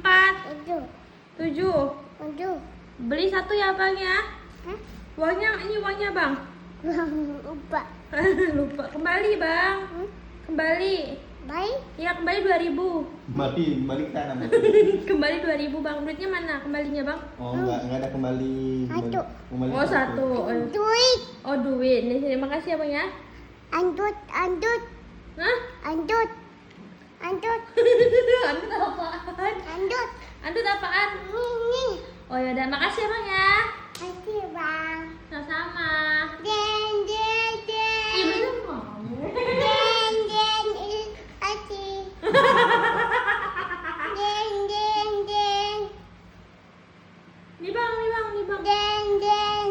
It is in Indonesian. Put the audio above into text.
4, Tujuh. 7. Tujuh. Beli satu ya bang ya. Hah? Ini uangnya bang. Lupa. Lupa. Kembali bang. Hmm? Kembali. Baik. Ya kembali 2000. Kembali ke sana. Kembali 2000 bang. Duitnya mana kembalinya bang? Oh, enggak ada kembali. Satu. Kembali Oh satu. Duit. Oh duit. Nih sini makasih ya bang ya. Andut. Andut. Hah? Andut. Andut. Andut apaan? Andut. Andut apaan? Ini. Oh ya udah makasih ya bang ya. Kasih bang. Sama-sama. Den den den. Iya belum mau. Den den kasih. Den den den. Nih bang. Den den.